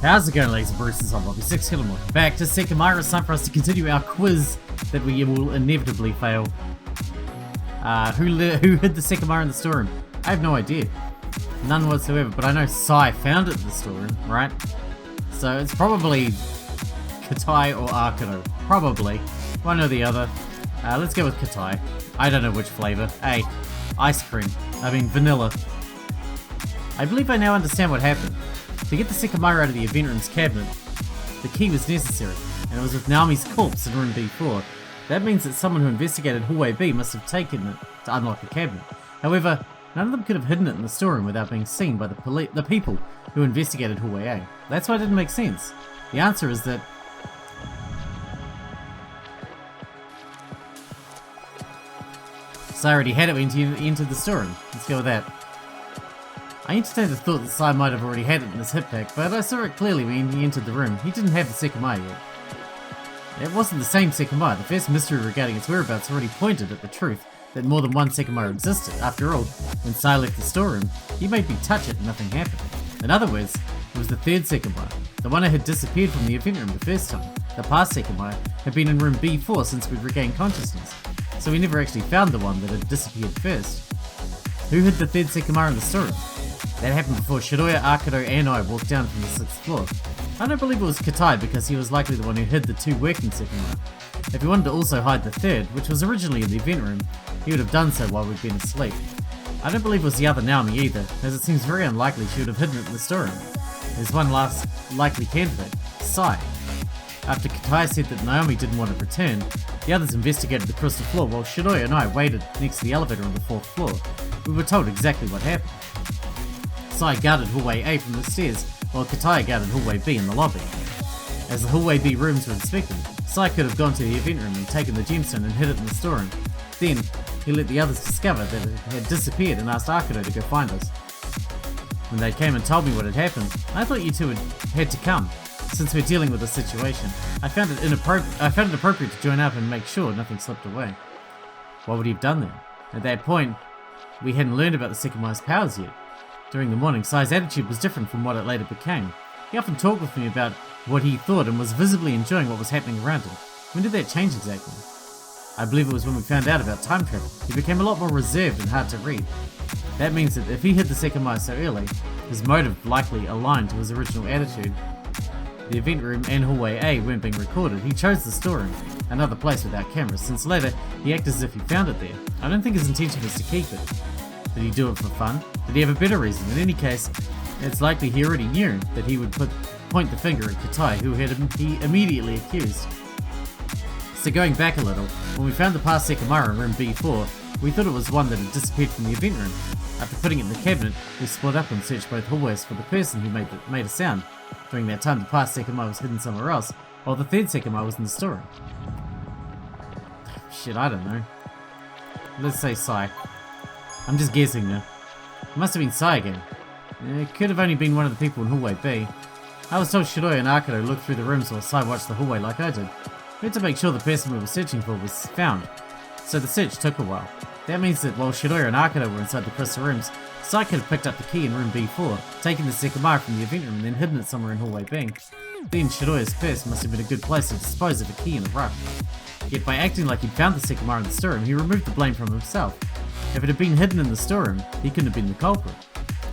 How's it going, ladies and bruises? I'm Bobby Sixkilla. Welcome back to Sekimeiya. It's time for us to continue our quiz that we will inevitably fail. Who hid the Sekimeiya in the storeroom? I have no idea. None whatsoever, but I know Sai found it in the storeroom, right? So it's probably Katai or Arcado. Probably. One or the other. Let's go with Katai. I don't know which flavor. Hey, ice cream. I mean vanilla. I believe I now understand what happened. To get the Sekimeiya out of the event room's cabinet, the key was necessary, and it was with Naomi's corpse in room B4. That means that someone who investigated hallway B must have taken it to unlock the cabinet. However, none of them could have hidden it in the storeroom without being seen by the people who investigated hallway A. That's why it didn't make sense. The answer is that Sai already had it when he entered the storeroom. Let's go with that. I entertained the thought that Sai might have already had it in his hip pack, but I saw it clearly when he entered the room. He didn't have the Sekimeiya yet. It wasn't the same Sekimeiya. The first mystery regarding its whereabouts already pointed at the truth that more than one Sekimeiya existed. After all, when Sai left the storeroom, he made me touch it and nothing happened. In other words, it was the third Sekimeiya, the one that had disappeared from the event room the first time. The past Sekimeiya had been in room B4 since we'd regained consciousness, so we never actually found the one that had disappeared first. Who hid the third Sekimeiya in the storeroom? That happened before Shiroya, Arcado, and I walked down from the 6th floor. I don't believe it was Katai because he was likely the one who hid the two working Sekimeiya. If he wanted to also hide the third, which was originally in the event room, he would have done so while we'd been asleep. I don't believe it was the other Naomi either, as it seems very unlikely she would have hidden it in the storeroom. There's one last likely candidate, Sai. After Katai said that Naomi didn't want to return, the others investigated the crystal floor while Shiroya and I waited next to the elevator on the 4th floor. We were told exactly what happened. Sai guarded hallway A from the stairs, while Katai guarded hallway B in the lobby. As the hallway B rooms were inspected, Sai could have gone to the event room and taken the gemstone and hid it in the storeroom. Then, he let the others discover that it had disappeared and asked Arcado to go find us. When they came and told me what had happened, I thought you two had to come. Since we're dealing with the situation, I found it appropriate to join up and make sure nothing slipped away. What would he have done then? At that point, we hadn't learned about the Sekimeiya's powers yet. During the morning, Sai's attitude was different from what it later became. He often talked with me about what he thought and was visibly enjoying what was happening around him. When did that change exactly? I believe it was when we found out about time travel. He became a lot more reserved and hard to read. That means that if he hid the Sekimeiya so early, his motive likely aligned to his original attitude. The event room and hallway A weren't being recorded. He chose the storeroom, another place without cameras, since later he acted as if he found it there. I don't think his intention was to keep it. Did he do it for fun? Did he have a better reason? In any case, it's likely he already knew that he would point the finger at Katai, who he immediately accused. So going back a little, when we found the past Sekimeiya in room B4, we thought it was one that had disappeared from the event room. After putting it in the cabinet, we split up and searched both hallways for the person who made a sound. During that time, the past Sekimeiya was hidden somewhere else, while the third Sekimeiya was in the storeroom. Shit, I don't know. Let's say Sai. I'm just guessing now. It must have been Sai again. It could have only been one of the people in hallway B. I was told Shiroya and Arcado looked through the rooms while Sai watched the hallway like I did. We had to make sure the person we were searching for was found, so the search took a while. That means that while Shiroya and Arcado were inside the crystal rooms, Sai could have picked up the key in room B4, taken the Sekimeiya from the event room and then hidden it somewhere in hallway B. Then Shiroya's purse must have been a good place to dispose of a key in a rush. Yet by acting like he'd found the Sekimeiya in the storeroom, he removed the blame from himself. If it had been hidden in the storeroom, he couldn't have been the culprit.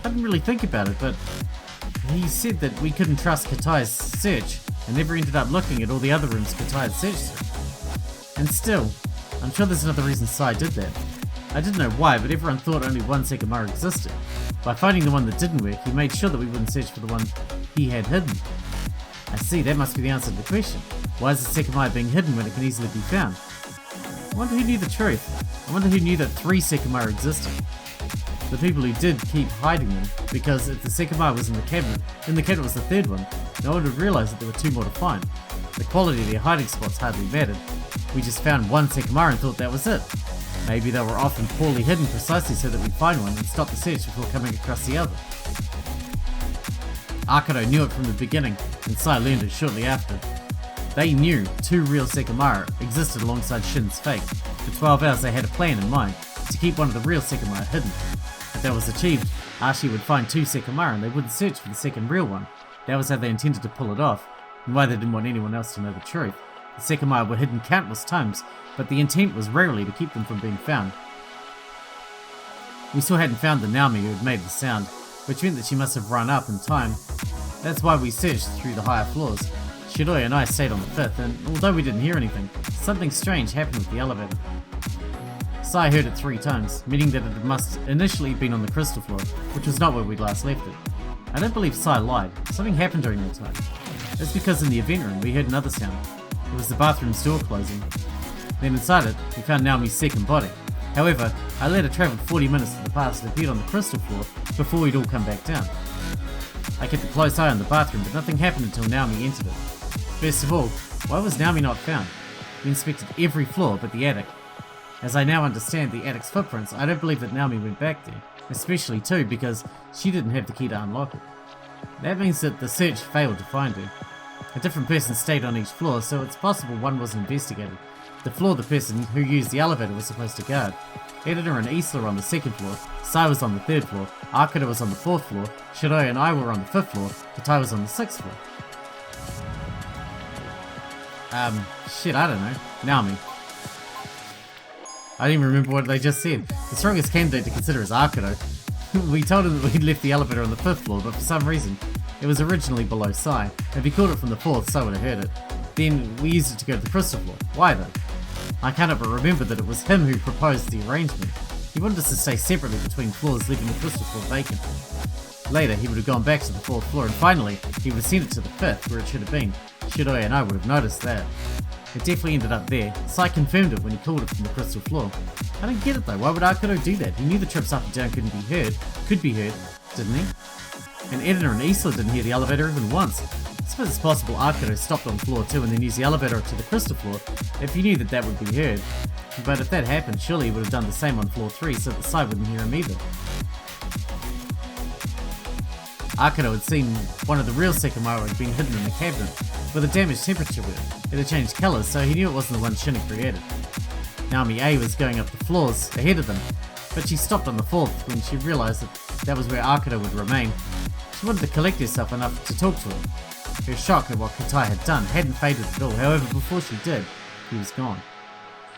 I didn't really think about it, but he said that we couldn't trust Katai's search and never ended up looking at all the other rooms Katai had searched through. And still, I'm sure there's another reason Sai did that. I didn't know why, but everyone thought only one Sekimeiya existed. By finding the one that didn't work, he made sure that we wouldn't search for the one he had hidden. I see, that must be the answer to the question. Why is the Sekimeiya being hidden when it can easily be found? I wonder who knew the truth. I wonder who knew that 3 Sekimeiya existed. The people who did keep hiding them, because if the Sekimeiya was in the cabinet, then the cabinet was the third one, no one would realise that there were 2 more to find. The quality of their hiding spots hardly mattered. We just found one Sekimeiya and thought that was it. Maybe they were often poorly hidden precisely so that we'd find one and stop the search before coming across the other. Arcado knew it from the beginning, and Sai learned it shortly after. They knew 2 real Sekimeiya existed alongside Shin's fake. For 12 hours they had a plan in mind, to keep one of the real Sekimeiya hidden. If that was achieved, Ashiya would find 2 Sekimeiya and they wouldn't search for the second real one. That was how they intended to pull it off, and why they didn't want anyone else to know the truth. The Sekimeiya were hidden countless times, but the intent was rarely to keep them from being found. We still hadn't found the Naomi who had made the sound, which meant that she must have run up in time. That's why we searched through the higher floors. Shiroi and I stayed on the 5th, and although we didn't hear anything, something strange happened with the elevator. Sai heard it 3 times, meaning that it must initially have been on the crystal floor, which was not where we'd last left it. I don't believe Sai lied. Something happened during that time. That's because in the event room we heard another sound. It was the bathroom's door closing. Then inside it, we found Naomi's second body. However, I let her travel 40 minutes to the past and appeared on the crystal floor before we'd all come back down. I kept a close eye on the bathroom, but nothing happened until Naomi entered it. First of all, why was Naomi not found? We inspected every floor but the attic. As I now understand the attic's footprints, I don't believe that Naomi went back there, especially too because she didn't have the key to unlock it. That means that the search failed to find her. A different person stayed on each floor, so it's possible one was investigated. The floor the person who used the elevator was supposed to guard. Editor and Isla were on the 2nd floor, Sai was on the 3rd floor, Akira was on the 4th floor, Shiroi and I were on the 5th floor, Katai was on the 6th floor. Shit, I don't know. Naomi. I didn't even remember what they just said. The strongest candidate to consider is Akira. We told him that we'd left the elevator on the 5th floor, but for some reason, it was originally below Sai. If he called it from the 4th, Sai would have heard it. Then we used it to go to the crystal floor. Why though? I can't help but remember that it was him who proposed the arrangement. He wanted us to stay separately between floors, leaving the crystal floor vacant. Later, he would have gone back to the 4th floor, and finally, he would have sent it to the 5th, where it should have been. Shiroi and I would have noticed that. It definitely ended up there. Sai confirmed it when he called it from the crystal floor. I don't get it though, why would Akira do that? He knew the trips up and down could be heard, didn't he? And Editor and Isla didn't hear the elevator even once. I suppose it's possible Akira stopped on floor 2 and then used the elevator to the crystal floor if he knew that that would be heard. But if that happened, surely he would have done the same on floor 3 so that Sai wouldn't hear him either. Akira had seen one of the real Sekimeiya had been hidden in the cabinet with a damaged temperature with it. It had changed colours, so he knew it wasn't the one Shin had created. Naomi A was going up the floors ahead of them, but she stopped on the 4th when she realised that was where Akira would remain. She wanted to collect herself enough to talk to him. Her shock at what Katai had done hadn't faded at all, however before she did, he was gone.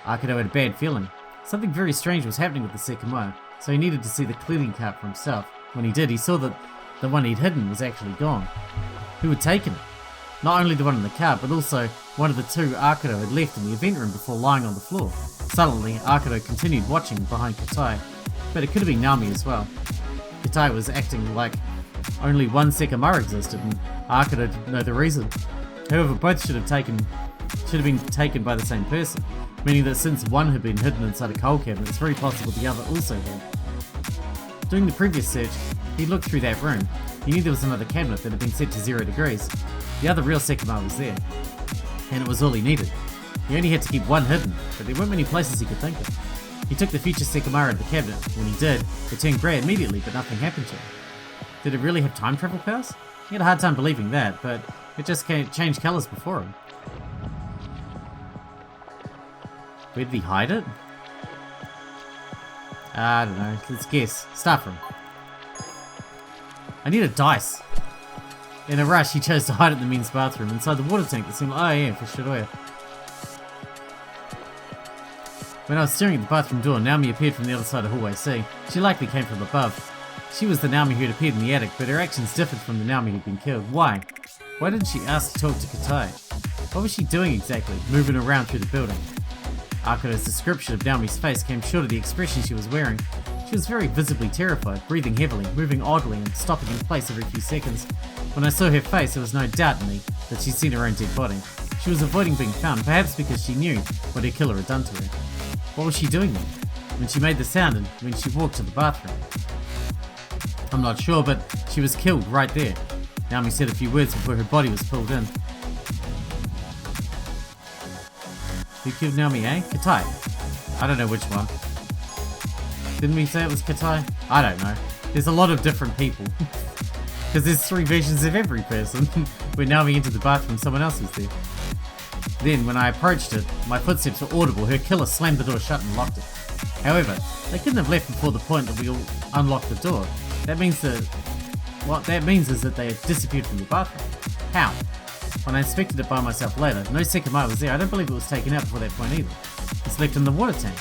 Akira had a bad feeling. Something very strange was happening with the Sekimeiya, so he needed to see the cleaning cart for himself. When he did, he saw that the one he'd hidden was actually gone. Who had taken it? Not only the one in the cart, but also one of the 2 Akira had left in the event room before lying on the floor. Suddenly, Akira continued watching behind Katai, but it could have been Naomi as well. Katai was acting like only one Sekimeiya existed, and Akira didn't know the reason. However, both should have been taken by the same person, meaning that since one had been hidden inside a coal cabinet, it's very possible the other also had. During the previous search, he looked through that room. He knew there was another cabinet that had been set to 0 degrees. The other real Sekimeiya was there, and it was all he needed. He only had to keep one hidden, but there weren't many places he could think of. He took the future Sekimeiya out of the cabinet. When he did, it turned grey immediately, but nothing happened to it. Did it really have time travel powers? He had a hard time believing that, but it just changed colours before him. Where did he hide it? I don't know, let's guess. Start from. I need a dice. In a rush, he chose to hide it in the men's bathroom inside the water tank that seemed like, oh yeah, for Shiroi. When I was staring at the bathroom door, Naomi appeared from the other side of hallway C. She likely came from above. She was the Naomi who had appeared in the attic, but her actions differed from the Naomi who'd been killed. Why? Why didn't she ask to talk to Katai? What was she doing exactly, moving around through the building? Akira's description of Naomi's face came short of the expression she was wearing. She was very visibly terrified, breathing heavily, moving oddly and stopping in place every few seconds. When I saw her face, there was no doubt in me that she'd seen her own dead body. She was avoiding being found, perhaps because she knew what her killer had done to her. What was she doing then? When she made the sound and when she walked to the bathroom? I'm not sure, but she was killed right there. Naomi said a few words before her body was pulled in. Who killed Naomi, eh? Katai. I don't know which one. Didn't we say it was Katai? I don't know. There's a lot of different people. Because there's 3 versions of every person. When Naomi entered the bathroom, someone else was there. Then, when I approached it, my footsteps were audible. Her killer slammed the door shut and locked it. However, they couldn't have left before the point that we all unlocked the door. That means that what that means is that they had disappeared from the bathroom. How? When I inspected it by myself later, no Sekimeiya was there. I don't believe it was taken out before that point either. It's left in the water tank.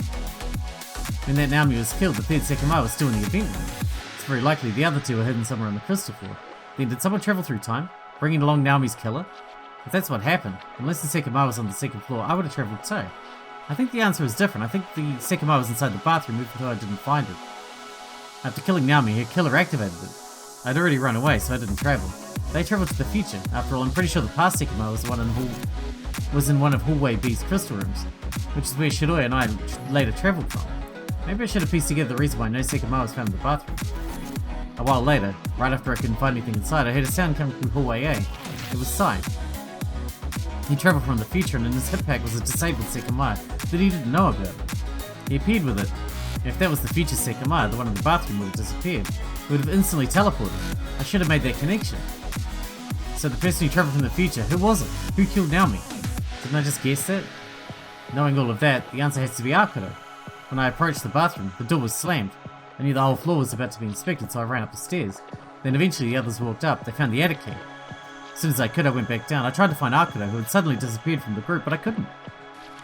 When that Naomi was killed, the third Sekimeiya was still in the event room. It's very likely the other two are hidden somewhere on the crystal floor. Then did someone travel through time, bringing along Naomi's killer? If that's what happened, unless the Sekimeiya was on the second floor, I would have travelled too. I think the answer is different. I think the Sekimeiya was inside the bathroom even though I didn't find it. After killing Naomi, her killer activated it. I'd already run away, so I didn't travel. They travelled to the future. After all, I'm pretty sure the past Sekimeiya was in one of Hallway B's crystal rooms, which is where Shiroi and I later travelled from. Maybe I should have pieced together the reason why no Sekimeiya was found in the bathroom. A while later, right after I couldn't find anything inside, I heard a sound coming from Hallway A. It was Sai. He travelled from the future, and in his hip pack was a disabled Sekimeiya that he didn't know about. He appeared with it. If that was the future Sekimeiya, the one in the bathroom would have disappeared. It would have instantly teleported. I should have made that connection. So the person who travelled from the future, who was it? Who killed Naomi? Didn't I just guess that? Knowing all of that, the answer has to be Akuto. When I approached the bathroom, the door was slammed. I knew the whole floor was about to be inspected, so I ran up the stairs. Then eventually the others walked up. They found the attic key. As soon as I could, I went back down. I tried to find Akuto, who had suddenly disappeared from the group, but I couldn't.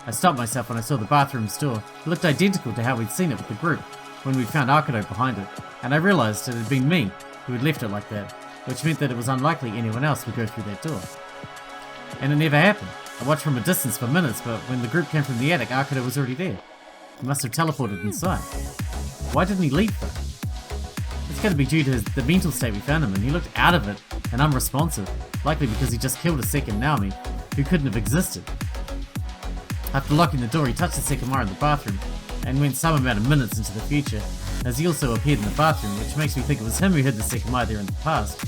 I stopped myself when I saw the bathroom's door. It looked identical to how we'd seen it with the group, when we'd found Akuto behind it, and I realised it had been me who had left it like that, which meant that it was unlikely anyone else would go through that door. And it never happened. I watched from a distance for minutes, but when the group came from the attic, Akuto was already there. He must have teleported inside. Why didn't he leave though? It's got to be due to the mental state we found him in. He looked out of it and unresponsive, likely because he just killed a second Naomi, who couldn't have existed. After locking the door, he touched the Sekimeiya in the bathroom, and went some amount of minutes into the future, as he also appeared in the bathroom, which makes me think it was him who hid the Sekimeiya there in the past.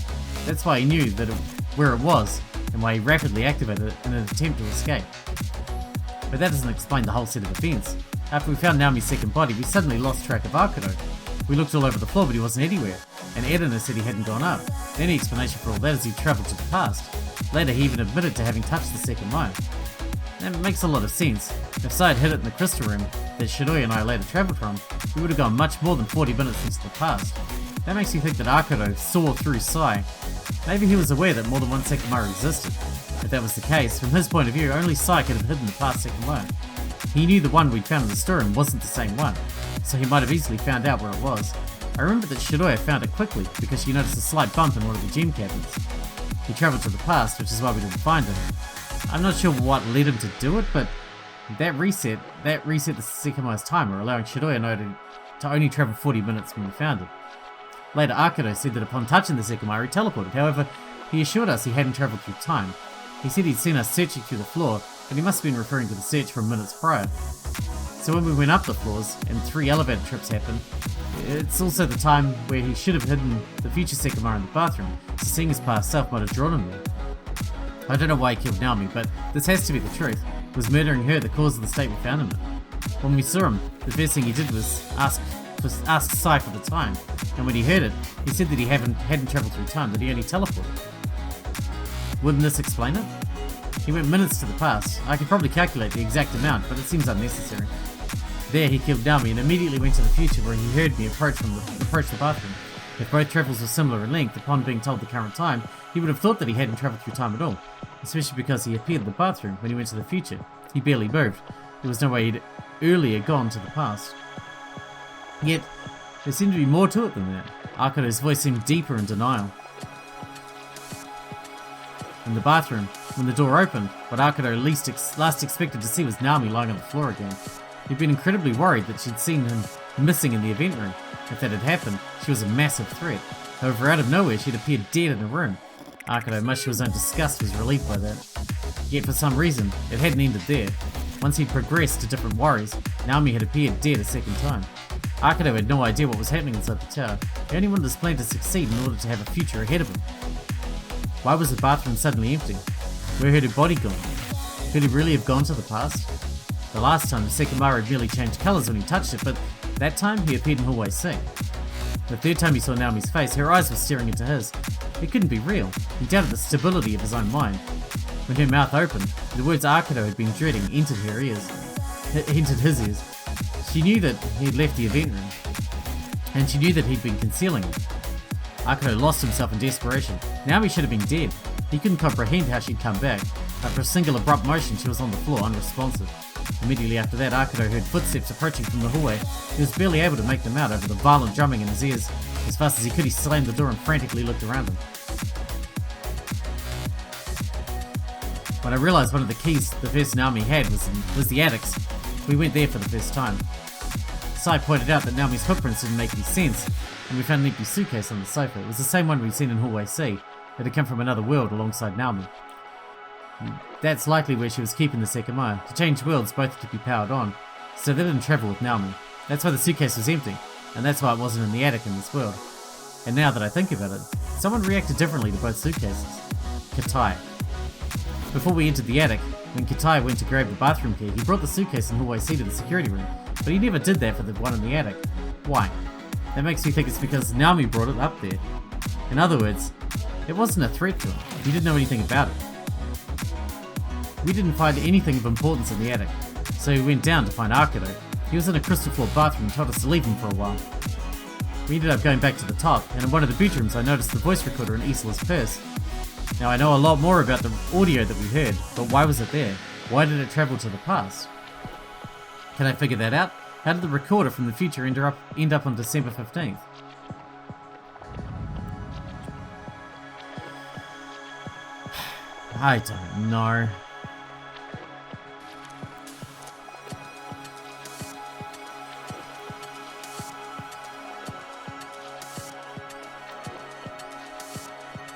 That's why he knew that where it was, and why he rapidly activated it in an attempt to escape. But that doesn't explain the whole set of events. After we found Naomi's second body, we suddenly lost track of Akuto. We looked all over the floor, but he wasn't anywhere, and Edina said he hadn't gone up. The only explanation for all that is he travelled to the past. Later, he even admitted to having touched the Sekimeiya. That makes a lot of sense. If Sai had hid it in the crystal room that Shiroi and I later travelled from, we would have gone much more than 40 minutes into the past. That makes me think that Akuto saw through Sai. Maybe he was aware that more than one Sekimeiya existed. If that was the case, from his point of view, only Sai could have hidden the past Sekimeiya. He knew the one we'd found in the storeroom wasn't the same one, so he might have easily found out where it was. I remember that Shiroi found it quickly because she noticed a slight bump in one of the gem cabinets. He travelled to the past, which is why we didn't find him. I'm not sure what led him to do it, but that reset the Sekimeiya's timer, allowing Shiroi and I to only travel 40 minutes when we found it. Later, Akuto said that upon touching the Sekimeiya, he teleported. However, he assured us he hadn't travelled through time. He said he'd seen us searching through the floor, but he must have been referring to the search from minutes prior. So when we went up the floors, and 3 elevator trips happened, it's also the time where he should have hidden the future Sekimeiya in the bathroom, so seeing his past self might have drawn him there. I don't know why he killed Naomi, but this has to be the truth. Was murdering her the cause of the state we found him in? When we saw him, the first thing he did was ask Sai for the time, and when he heard it, he said that he hadn't travelled through time, that he only teleported. Wouldn't this explain it? He went minutes to the past. I could probably calculate the exact amount, but it seems unnecessary. There he killed Naomi and immediately went to the future where he heard me approach the bathroom. If both travels were similar in length, upon being told the current time, he would have thought that he hadn't travelled through time at all, especially because he appeared in the bathroom when he went to the future. He barely moved. There was no way he'd earlier gone to the past. Yet, there seemed to be more to it than that. Akuto's voice seemed deeper in denial. In the bathroom, when the door opened, what Akuto last expected to see was Naomi lying on the floor again. He'd been incredibly worried that she'd seen him missing in the event room. If that had happened, she was a massive threat. However, out of nowhere, she'd appeared dead in the room. Akuto, much to his own disgust, was relieved by that. Yet for some reason, it hadn't ended there. Once he'd progressed to different worries, Naomi had appeared dead a second time. Akuto had no idea what was happening inside the tower. He only wanted his plan to succeed in order to have a future ahead of him. Why was the bathroom suddenly empty? Where had her body gone? Could he really have gone to the past? The last time, the Sekimeiya had merely changed colours when he touched it, but that time he appeared in Hallway C. The third time he saw Naomi's face, her eyes were staring into his. It couldn't be real. He doubted the stability of his own mind. When her mouth opened, the words Akuto had been dreading entered his ears. She knew that he had left the event room, and she knew that he'd been concealing it. Akuto lost himself in desperation. Naomi should have been dead. He couldn't comprehend how she'd come back. After a single abrupt motion, she was on the floor, unresponsive. Immediately after that, Akuto heard footsteps approaching from the hallway. He was barely able to make them out over the violent drumming in his ears. As fast as he could, he slammed the door and frantically looked around him. When I realized one of the keys the first Naomi had was the attic's, we went there for the first time. Sai pointed out that Naomi's footprints didn't make any sense, and we found an empty suitcase on the sofa. It was the same one we'd seen in Hallway C. It had come from another world alongside Naomi. That's likely where she was keeping the Sekimeiya. To change worlds, both had to be powered on, so they didn't travel with Naomi. That's why the suitcase was empty, and that's why it wasn't in the attic in this world. And now that I think about it, someone reacted differently to both suitcases. Katai. Before we entered the attic, when Katai went to grab the bathroom key, he brought the suitcase in Hallway C to the security room, but he never did that for the one in the attic. Why? That makes me think it's because Naomi brought it up there. In other words, it wasn't a threat to him. He didn't know anything about it. We didn't find anything of importance in the attic, so we went down to find Akuto. He was in a crystal floor bathroom and told us to leave him for a while. We ended up going back to the top, and in one of the bedrooms I noticed the voice recorder in Isla's purse. Now I know a lot more about the audio that we heard, but why was it there? Why did it travel to the past? Can I figure that out? How did the recorder from the future end up on December 15th? I don't know.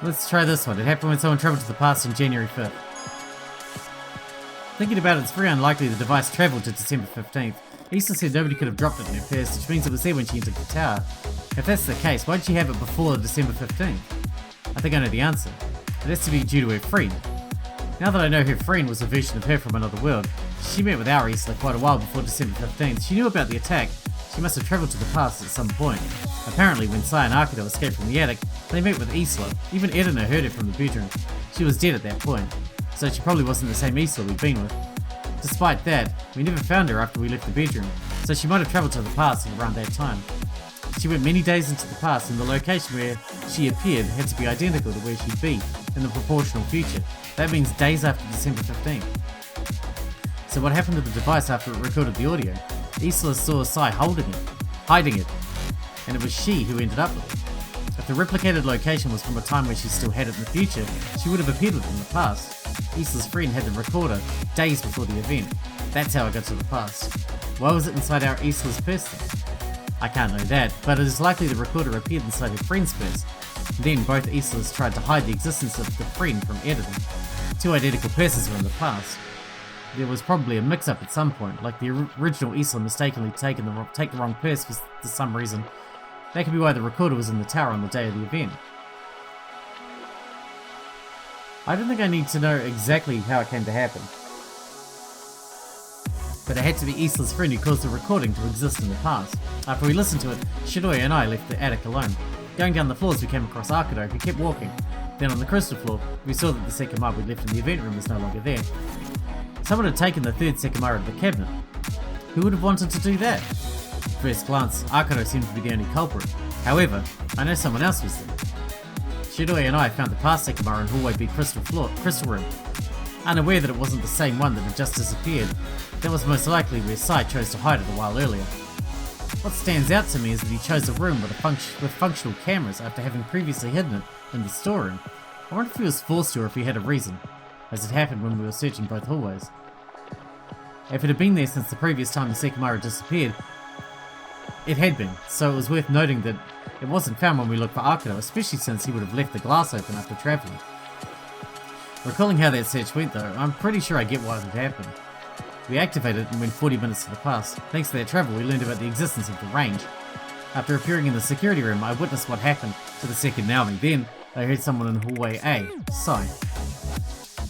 Let's try this one. It happened when someone traveled to the past on January 5th. Thinking about it, it's very unlikely the device traveled to December 15th. Isla said nobody could have dropped it in her purse, which means it was there when she entered the tower. If that's the case, why did she have it before December 15th? I think I know the answer. It has to be due to her friend. Now that I know her friend was a version of her from another world, she met with our Isla quite a while before December 15th. She knew about the attack. She must have travelled to the past at some point. Apparently, when Sai and Akuto escaped from the attic, they met with Isla. Even Edina heard her from the bedroom. She was dead at that point, so she probably wasn't the same Isla we'd been with. Despite that, we never found her after we left the bedroom, so she might have travelled to the past at around that time. She went many days into the past, and the location where she appeared had to be identical to where she'd be in the proportional future. That means days after December 15th. So what happened to the device after it recorded the audio? Isla saw Sai hiding it, and it was she who ended up with it. If the replicated location was from a time where she still had it in the future, she would have appeared with it in the past. Isla's friend had the recorder days before the event. That's how it got to the past. Why was it inside our Isla's purse then? I can't know that, but it is likely the recorder appeared inside her friend's purse. Then both Islas tried to hide the existence of the friend from editing. Two identical purses were in the past. There was probably a mix-up at some point, like the original Isla mistakenly take the wrong purse for some reason. That could be why the recorder was in the tower on the day of the event. I don't think I need to know exactly how it came to happen. But it had to be Isla's friend who caused the recording to exist in the past. After we listened to it, Shidoya and I left the attic alone. Going down the floors we came across Akuto, who kept walking. Then on the crystal floor, we saw that the Sekimeiya we'd left in the event room was no longer there. Someone had taken the third Sekimeiya out of the cabinet. Who would have wanted to do that? At first glance, Akuto seemed to be the only culprit. However, I know someone else was there. Shidoya and I found the past Sekimeiya in Hallway B crystal room. Unaware that it wasn't the same one that had just disappeared, that was most likely where Sai chose to hide it a while earlier. What stands out to me is that he chose a room with functional cameras after having previously hidden it in the storeroom. I wonder if he was forced to or if he had a reason, as it happened when we were searching both hallways. If it had been there since the previous time the Sekimeiya disappeared, it had been, so it was worth noting that it wasn't found when we looked for Akuto, especially since he would have left the glass open after travelling. Recalling how that search went though, I'm pretty sure I get what had happened. We activated it and went 40 minutes to the past. Thanks to that travel, we learned about the existence of the range. After appearing in the security room, I witnessed what happened to the second Naomi. Then, I heard someone in hallway A, Sai.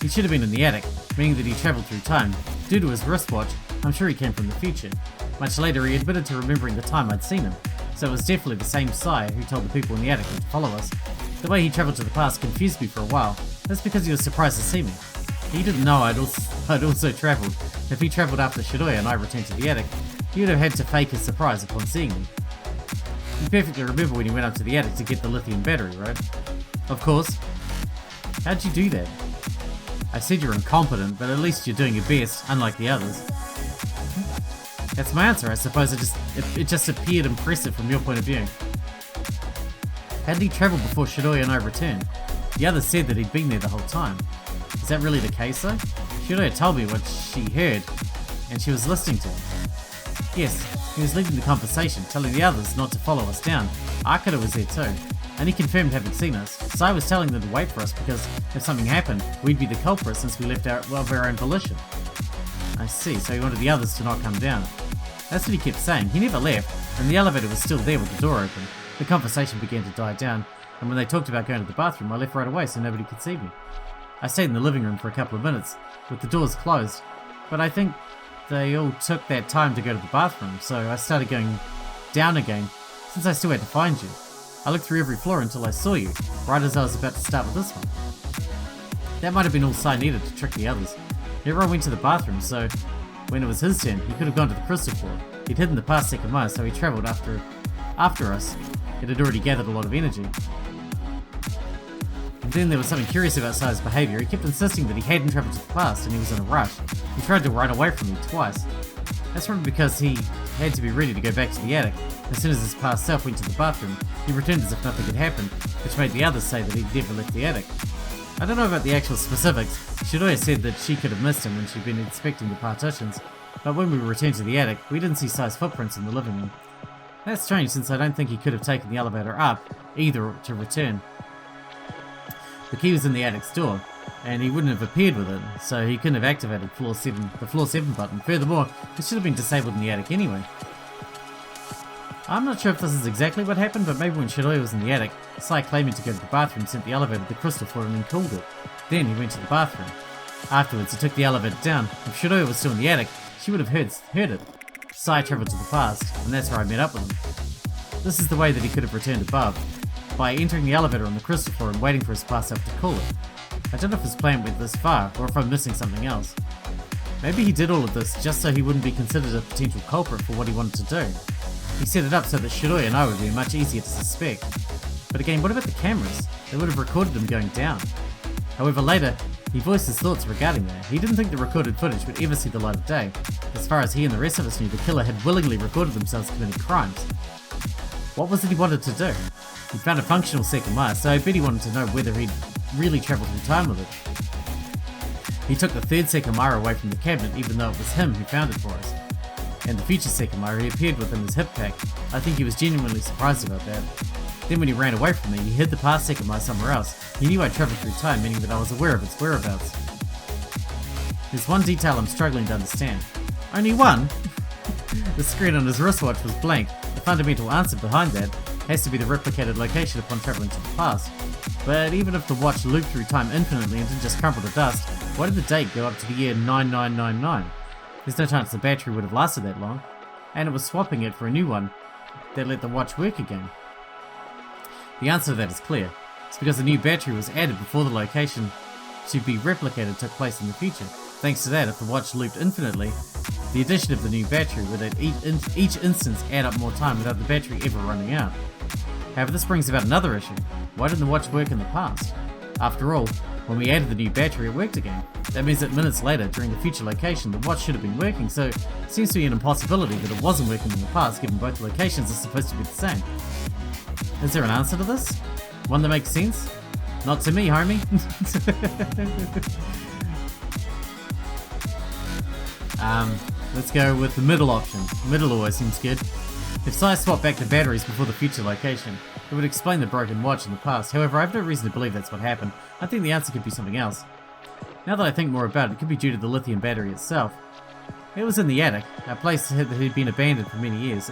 He should have been in the attic, meaning that he travelled through time. Due to his wristwatch, I'm sure he came from the future. Much later, he admitted to remembering the time I'd seen him, so it was definitely the same Sai who told the people in the attic to follow us. The way he travelled to the past confused me for a while. That's because he was surprised to see me. He didn't know I'd also travelled. If he travelled after Shidoya and I returned to the attic, he would have had to fake his surprise upon seeing me. You perfectly remember when you went up to the attic to get the lithium battery, right? Of course. How'd you do that? I said you're incompetent, but at least you're doing your best, unlike the others. That's my answer. I suppose it just appeared impressive from your point of view. How did he travel before Shidoya and I returned? The others said that he'd been there the whole time. Is that really the case though? Shidoya told me what she heard, and she was listening to him. Yes, he was leading the conversation, telling the others not to follow us down. Akira was there too, and he confirmed having seen us. So I was telling them to wait for us because if something happened, we'd be the culprit since we left of our own volition. I see, so he wanted the others to not come down. That's what he kept saying. He never left, and the elevator was still there with the door open. The conversation began to die down, and when they talked about going to the bathroom, I left right away so nobody could see me. I stayed in the living room for a couple of minutes, with the doors closed, but I think they all took that time to go to the bathroom, so I started going down again, since I still had to find you. I looked through every floor until I saw you, right as I was about to start with this one. That might have been all Sai needed to trick the others. Everyone went to the bathroom, so when it was his turn, he could have gone to the crystal floor. He'd hidden the past Sekimeiya, so he travelled after us. It had already gathered a lot of energy. And then there was something curious about Sai's behaviour. He kept insisting that he hadn't travelled to the past and he was in a rush. He tried to run away from me twice. That's probably because he had to be ready to go back to the attic. As soon as his past self went to the bathroom, he returned as if nothing had happened, which made the others say that he'd never left the attic. I don't know about the actual specifics. Shidoya said that she could have missed him when she'd been inspecting the partitions, but when we returned to the attic, we didn't see Sai's footprints in the living room. That's strange since I don't think he could have taken the elevator up, either to return. The key was in the attic's door, and he wouldn't have appeared with it, so he couldn't have activated the floor 7 button. Furthermore, it should have been disabled in the attic anyway. I'm not sure if this is exactly what happened, but maybe when Shidoya was in the attic, Sai claiming to go to the bathroom sent the elevator to the crystal floor and then called it. Then he went to the bathroom. Afterwards, he took the elevator down. If Shidoya was still in the attic, she would have heard it. Sai travelled to the past, and that's where I met up with him. This is the way that he could have returned above, by entering the elevator on the crystal floor and waiting for his past self to call it. I don't know if his plan went this far, or if I'm missing something else. Maybe he did all of this just so he wouldn't be considered a potential culprit for what he wanted to do. He set it up so that Shidoya and I would be much easier to suspect. But again, what about the cameras? They would have recorded them going down. However, later, he voiced his thoughts regarding that. He didn't think the recorded footage would ever see the light of day. As far as he and the rest of us knew, the killer had willingly recorded themselves committing crimes. What was it he wanted to do? He found a functional Sekimeiya, so I bet he wanted to know whether he'd really travelled through time with it. He took the third Sekimeiya away from the cabinet, even though it was him who found it for us. And the future Sekimeiya he appeared with in his hip pack. I think he was genuinely surprised about that. Then when he ran away from me, he hid the past Sekimeiya somewhere else. He knew I travelled through time, meaning that I was aware of its whereabouts. There's one detail I'm struggling to understand. Only one? The screen on his wristwatch was blank. The fundamental answer behind that has to be the replicated location upon travelling to the past. But even if the watch looped through time infinitely and didn't just crumble to dust, why did the date go up to the year 9999? There's no chance the battery would have lasted that long, and it was swapping it for a new one that let the watch work again. The answer to that is clear. It's because the new battery was added before the location to be replicated took place in the future. Thanks to that, if the watch looped infinitely, the addition of the new battery would at each instance add up more time without the battery ever running out. However, this brings about another issue. Why didn't the watch work in the past? After all, when we added the new battery, it worked again. That means that minutes later, during the future location, the watch should have been working, so it seems to be an impossibility that it wasn't working in the past, given both locations are supposed to be the same. Is there an answer to this? One that makes sense? Not to me, homie. Let's go with the middle option. Middle always seems good. If Sai swapped back the batteries before the future location, it would explain the broken watch in the past. However, I have no reason to believe that's what happened. I think the answer could be something else. Now that I think more about it, it could be due to the lithium battery itself. It was in the attic, a place that had been abandoned for many years.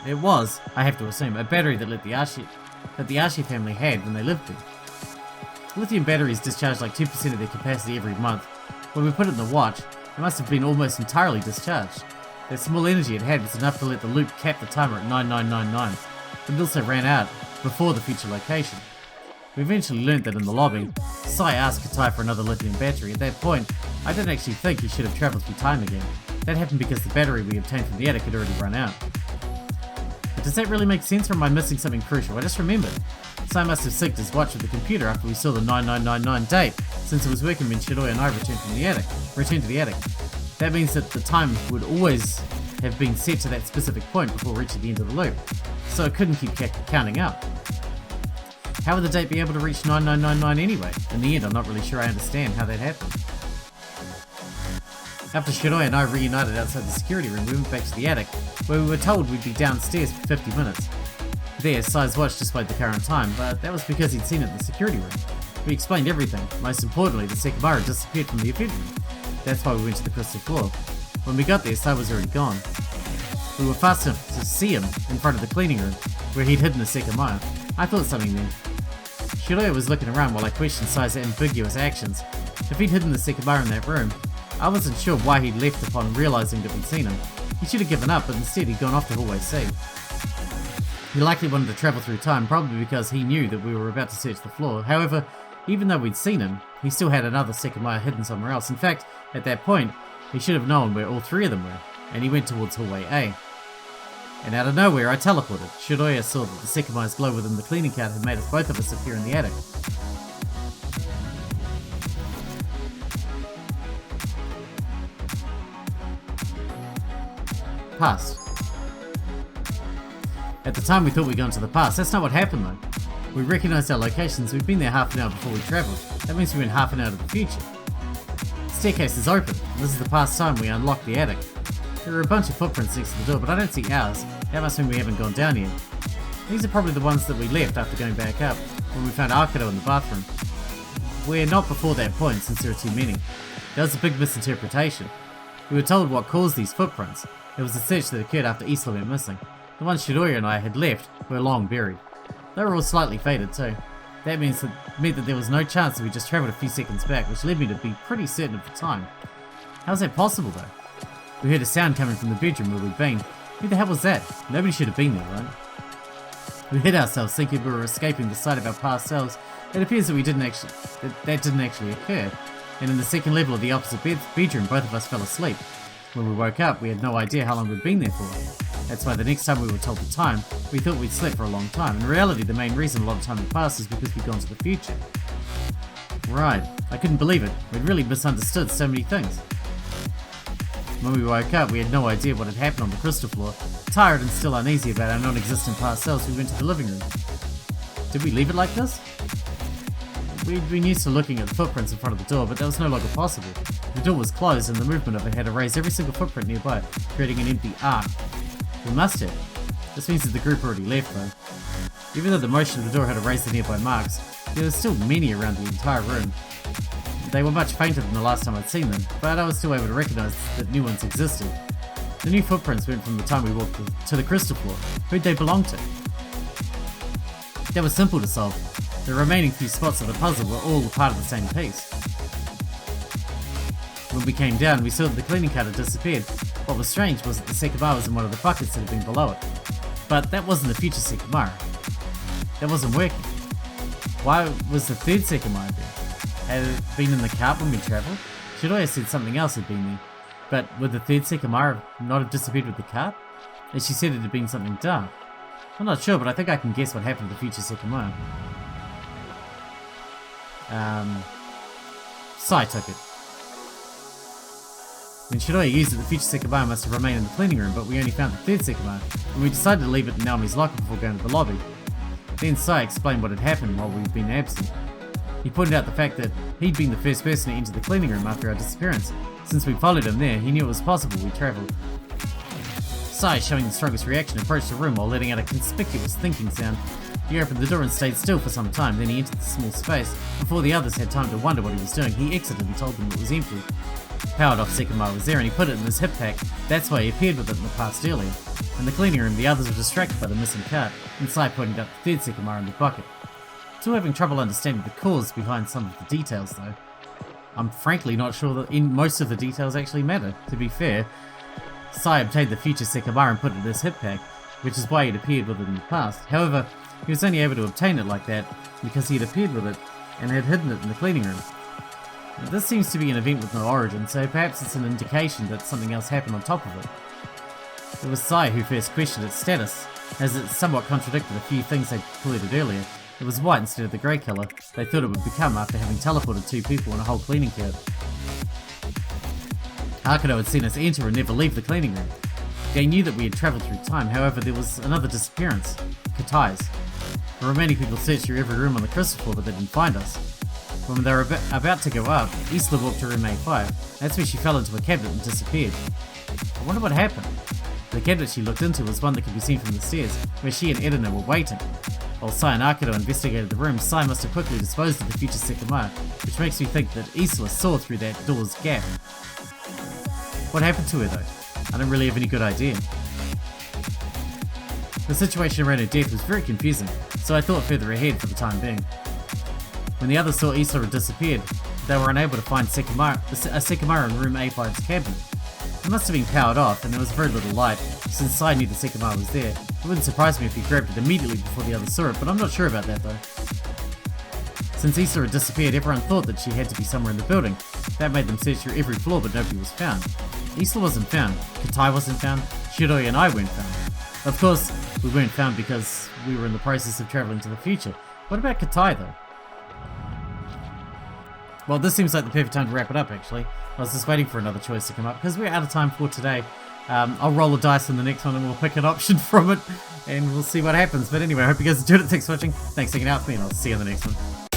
It was, I have to assume, a battery that the Ashiya family had when they lived there. Lithium batteries discharge like 2% of their capacity every month. When we put it in the watch, it must have been almost entirely discharged. The small energy it had was enough to let the loop cap the timer at 9999, but it also ran out before the future location. We eventually learnt that in the lobby, Sai asked Katai for another lithium battery. At that point, I don't actually think he should have travelled through time again. That happened because the battery we obtained from the attic had already run out. But does that really make sense, or am I missing something crucial? I just remembered. Sai must have synced his watch with the computer after we saw the 9999 date, since it was working when Shiroi and I returned to the attic. That means that the time would always have been set to that specific point before reaching the end of the loop, so it couldn't keep counting up. How would the date be able to reach 9999 anyway? In the end, I'm not really sure I understand how that happened. After Shiroi and I reunited outside the security room, we went back to the attic, where we were told we'd be downstairs for 50 minutes. There, Sai's watch displayed the current time, but that was because he'd seen it in the security room. We explained everything. Most importantly, the Sekimeiya disappeared from the event room. That's why we went to the crystal floor. When we got there, Sai was already gone. We were fast enough to see him in front of the cleaning room, where he'd hidden the Sekimeiya. I thought something then. Shiroi was looking around while I questioned Sai's ambiguous actions. If he'd hidden the Sekimeiya in that room, I wasn't sure why he'd left upon realizing that we'd seen him. He should have given up, but instead he'd gone off to Hallway C. He likely wanted to travel through time, probably because he knew that we were about to search the floor. However, even though we'd seen him, he still had another Sekimeiya hidden somewhere else. In fact, at that point, he should have known where all three of them were, and he went towards Hallway A. And out of nowhere, I teleported. Shiroi saw that the Sekimeiya's glow within the cleaning cart had made us both of us appear in the attic. Past. At the time we thought we'd gone to the past. That's not what happened though. We recognised our locations. We'd been there half an hour before we travelled. That means we went half an hour to the future. The staircase is open. This is the past time we unlocked the attic. There are a bunch of footprints next to the door, but I don't see ours. That must mean we haven't gone down yet. These are probably the ones that we left after going back up, when we found Arcado in the bathroom. We're not before that point, since there are too many. That was a big misinterpretation. We were told what caused these footprints. It was a search that occurred after Isla went missing. The ones Shiroi and I had left were long buried. They were all slightly faded too. That meant that there was no chance that we just travelled a few seconds back, which led me to be pretty certain of the time. How's that possible though? We heard a sound coming from the bedroom where we'd been. Who the hell was that? Nobody should have been there, right? We hid ourselves thinking we were escaping the sight of our past selves. It appears that that didn't actually occur. And in the second level of the opposite bedroom, both of us fell asleep. When we woke up, we had no idea how long we'd been there for. That's why the next time we were told the time, we thought we'd slept for a long time. In reality, the main reason a lot of time had passed is because we'd gone to the future. Right, I couldn't believe it. We'd really misunderstood so many things. When we woke up, we had no idea what had happened on the crystal floor. Tired and still uneasy about our non-existent past selves, we went to the living room. Did we leave it like this? We'd been used to looking at the footprints in front of the door, but that was no longer possible. The door was closed and the movement of it had erased every single footprint nearby, creating an empty arc. We must have. This means that the group already left though. Even though the motion of the door had erased the nearby marks, there were still many around the entire room. They were much fainter than the last time I'd seen them, but I was still able to recognise that new ones existed. The new footprints went from the time we walked to the crystal floor. Who'd they belong to? That was simple to solve. The remaining few spots of the puzzle were all part of the same piece. When we came down, we saw that the cleaning cart had disappeared. What was strange was that the Sekimeiya was in one of the buckets that had been below it. But that wasn't the future Sekimeiya. That wasn't working. Why was the third Sekimeiya there? Had it been in the cart when we travelled? Shiroi said something else had been there. But would the third Sekimeiya not have disappeared with the cart? As she said it had been something dark. I'm not sure, but I think I can guess what happened to the future Sekimeiya. Sai took it. When Shiroi used it, the future Sekimeiya must have remained in the cleaning room, but we only found the third Sekimeiya, and we decided to leave it in Naomi's locker before going to the lobby. Then Sai explained what had happened while we'd been absent. He pointed out the fact that he'd been the first person to enter the cleaning room after our disappearance. Since we followed him there, he knew it was possible we travelled. Sai, showing the strongest reaction, approached the room while letting out a conspicuous thinking sound. He opened the door and stayed still for some time, then he entered the small space. Before the others had time to wonder what he was doing, he exited and told them it was empty. Powered off Sekimeiya was there and he put it in his hip pack. That's why he appeared with it in the past earlier. In the cleaning room, the others were distracted by the missing cart, and Sai pointed out the third Sekimeiya in the bucket. Still having trouble understanding the cause behind some of the details though. I'm frankly not sure that most of the details actually matter. To be fair, Sai obtained the future Sekimeiya and put it in his hip pack, which is why he'd appeared with it in the past. However, he was only able to obtain it like that because he had appeared with it and had hidden it in the cleaning room. Now, this seems to be an event with no origin, so perhaps it's an indication that something else happened on top of it. It was Sai who first questioned its status, as it somewhat contradicted a few things they'd polluted earlier. It was white instead of the grey colour they thought it would become after having teleported 2 people and a whole cleaning kit. Arcado had seen us enter and never leave the cleaning room. They knew that we had travelled through time, however there was another disappearance, Katai's. The remaining people searched through every room on the crystal floor but they didn't find us. When they were about to go up, Isla walked to room A5. That's where she fell into a cabinet and disappeared. I wonder what happened. The cabinet she looked into was one that could be seen from the stairs, where she and Edina were waiting. While Sai and Arcado investigated the room, Sai must have quickly disposed of the future Sekimeiya, which makes me think that Isla saw through that door's gap. What happened to her though? I don't really have any good idea. The situation around her death was very confusing, so I thought further ahead for the time being. When the others saw Isla had disappeared, they were unable to find a Sekimeiya in room A5's cabinet. It must have been powered off, and there was very little light, since Sai knew the Sekimeiya was there. It wouldn't surprise me if he grabbed it immediately before the others saw it, but I'm not sure about that though. Since Isla had disappeared, everyone thought that she had to be somewhere in the building. That made them search through every floor, but nobody was found. Isla wasn't found, Katai wasn't found, Shiroi and I weren't found. Of course, we weren't found because we were in the process of travelling to the future. What about Katai though? Well, this seems like the perfect time to wrap it up actually. I was just waiting for another choice to come up because we're out of time for today. I'll roll a dice in the next one and we'll pick an option from it and we'll see what happens. But anyway, I hope you guys enjoyed it. Thanks for watching. Thanks for hanging out with me and I'll see you in the next one.